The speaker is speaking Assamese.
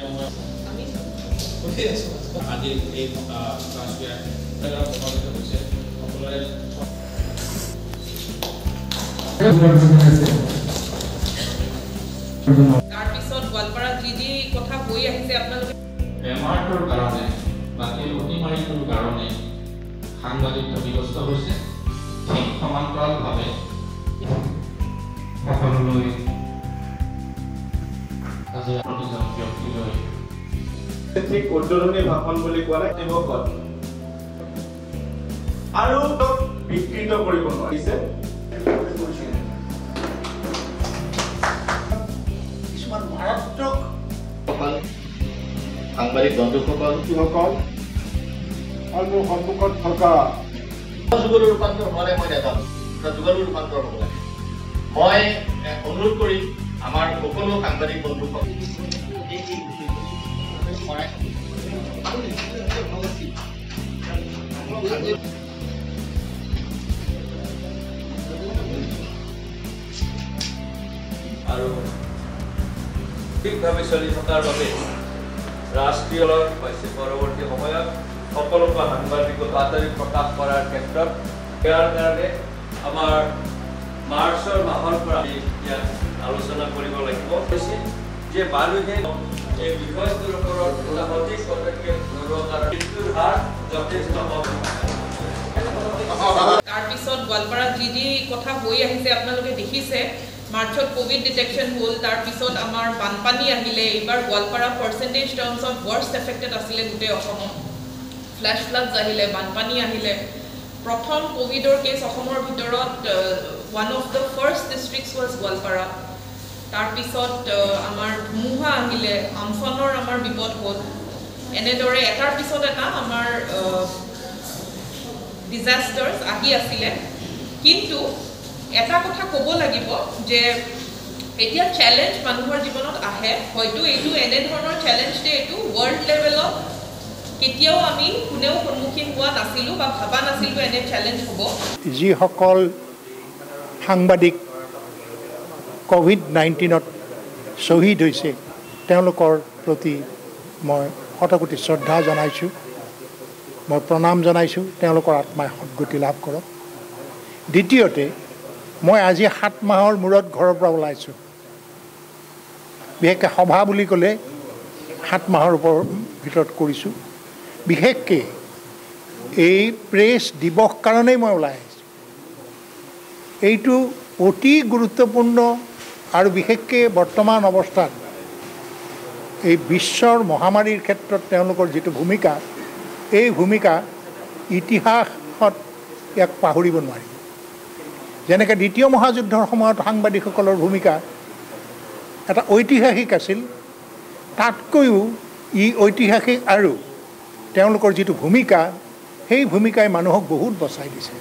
আজি এই ৰাষ্ট্ৰীয় প্ৰভাৱিত হৈছে সকলোৰে তাৰপিছত গোৱালপাৰা যি কথা হৈ আহিছে আপোনালোকে বেমাৰটোৰ কাৰণে বাকী অতিমাৰীটোৰ কাৰণে সাংবাদিকতা বিকশিত হৈছে ঠিক সমান্তৰালভাৱে সকলোলৈ আজি প্ৰতিজন ব্যক্তিলৈ ঠিক উদ্বোধনী ভাষণ বুলি কোৱা নাই দিৱসত আৰু বিকৃত কৰিব নোৱাৰিছে কিছুমান মাৰাত্মক সাংবাদিক বন্ধুসকল আৰু সন্মুখত থকা যুগল ৰূপান্তৰ হোৱালে মই নাজানো যুগল ৰূপান্তৰ হ'ব লাগে মই অনুৰোধ কৰিম আমাৰ সকলো সাংবাদিক বন্ধুসকল আৰু ঠিকভাৱে চলি থকাৰ বাবে ৰাষ্ট্ৰীয় হৈছে পৰৱৰ্তী সময়ত সকলোকে সাংবাদিকতা আঁতৰি প্ৰকাশ কৰাৰ ক্ষেত্ৰত ইয়াৰ কাৰণে আমাৰ মাৰ্চৰ মাহৰ পৰা ইয়াত আলোচনা কৰিব লাগিব যে মানুহে এই বিষয়টোৰ ওপৰত এটা সঠিক পদক্ষেপ লোৱাৰ কাৰণে মৃত্যুৰ হাৰ যথেষ্ট কম। তাৰপিছত গোৱালপাৰাত যি কথা হৈ আহিছে আপোনালোকে দেখিছে মাৰ্চত কোভিড ডিটেকশ্যন হ'ল তাৰপিছত আমাৰ বানপানী আহিলে এইবাৰ গোৱালপাৰা পাৰ্চেণ্টেজ টাৰ্মছত ৱৰ্ষ্ট এফেক্টেড আছিলে গোটেই অসমত ফ্লেছ ফ্লাডছ আহিলে বানপানী আহিলে প্ৰথম কোভিডৰ কেছ অসমৰ ভিতৰত one of the first districts was Goalpara তাৰপিছত আমাৰ ধুমুহা আহিলে আমফানৰ আমাৰ বিপদ হ'ল এনেদৰে এটাৰ পিছত এটা আমাৰ ডিজাষ্টাৰ্ছ আহি আছিলে কিন্তু এটা কথা ক'ব লাগিব যে এতিয়া চেলেঞ্জ মানুহৰ জীৱনত আহে হয়তো এইটো এনেধৰণৰ চেলেঞ্জ এইটো ৱৰ্ল্ড লেভেলত কেতিয়াও আমি কোনেও সন্মুখীন হোৱা নাছিলোঁ বা ভাবা নাছিলোঁ এনে চেলেঞ্জ হ'ব যিসকল সাংবাদিক কোভিড-19ত শ্বহীদ হৈছে তেওঁলোকৰ প্ৰতি মই শতকোটি শ্ৰদ্ধা জনাইছোঁ মই প্ৰণাম জনাইছোঁ তেওঁলোকৰ আত্মাই সদ্গতি লাভ কৰক দ্বিতীয়তে মই আজি 7 মাহৰ মূৰত ঘৰৰ পৰা ওলাইছোঁ বিশেষকৈ সভা বুলি ক'লে 7 মাহৰ ভিতৰত কৰিছোঁ বিশেষকৈ এই প্ৰেছ দিৱস কাৰণেই মই ওলাই আহিছোঁ এইটো অতি গুৰুত্বপূৰ্ণ আৰু বিশেষকৈ বৰ্তমান অৱস্থাত এই বিশ্বৰ মহামাৰীৰ ক্ষেত্ৰত তেওঁলোকৰ যিটো ভূমিকা এই ভূমিকা ইতিহাসত ইয়াক পাহৰিব নোৱাৰি যেনেকৈ দ্বিতীয় মহাযুদ্ধৰ সময়ত সাংবাদিকসকলৰ ভূমিকা এটা ঐতিহাসিক আছিল তাতকৈও ই ঐতিহাসিক আৰু তেওঁলোকৰ যিটো ভূমিকা সেই ভূমিকাই মানুহক বহুত বচাই দিছে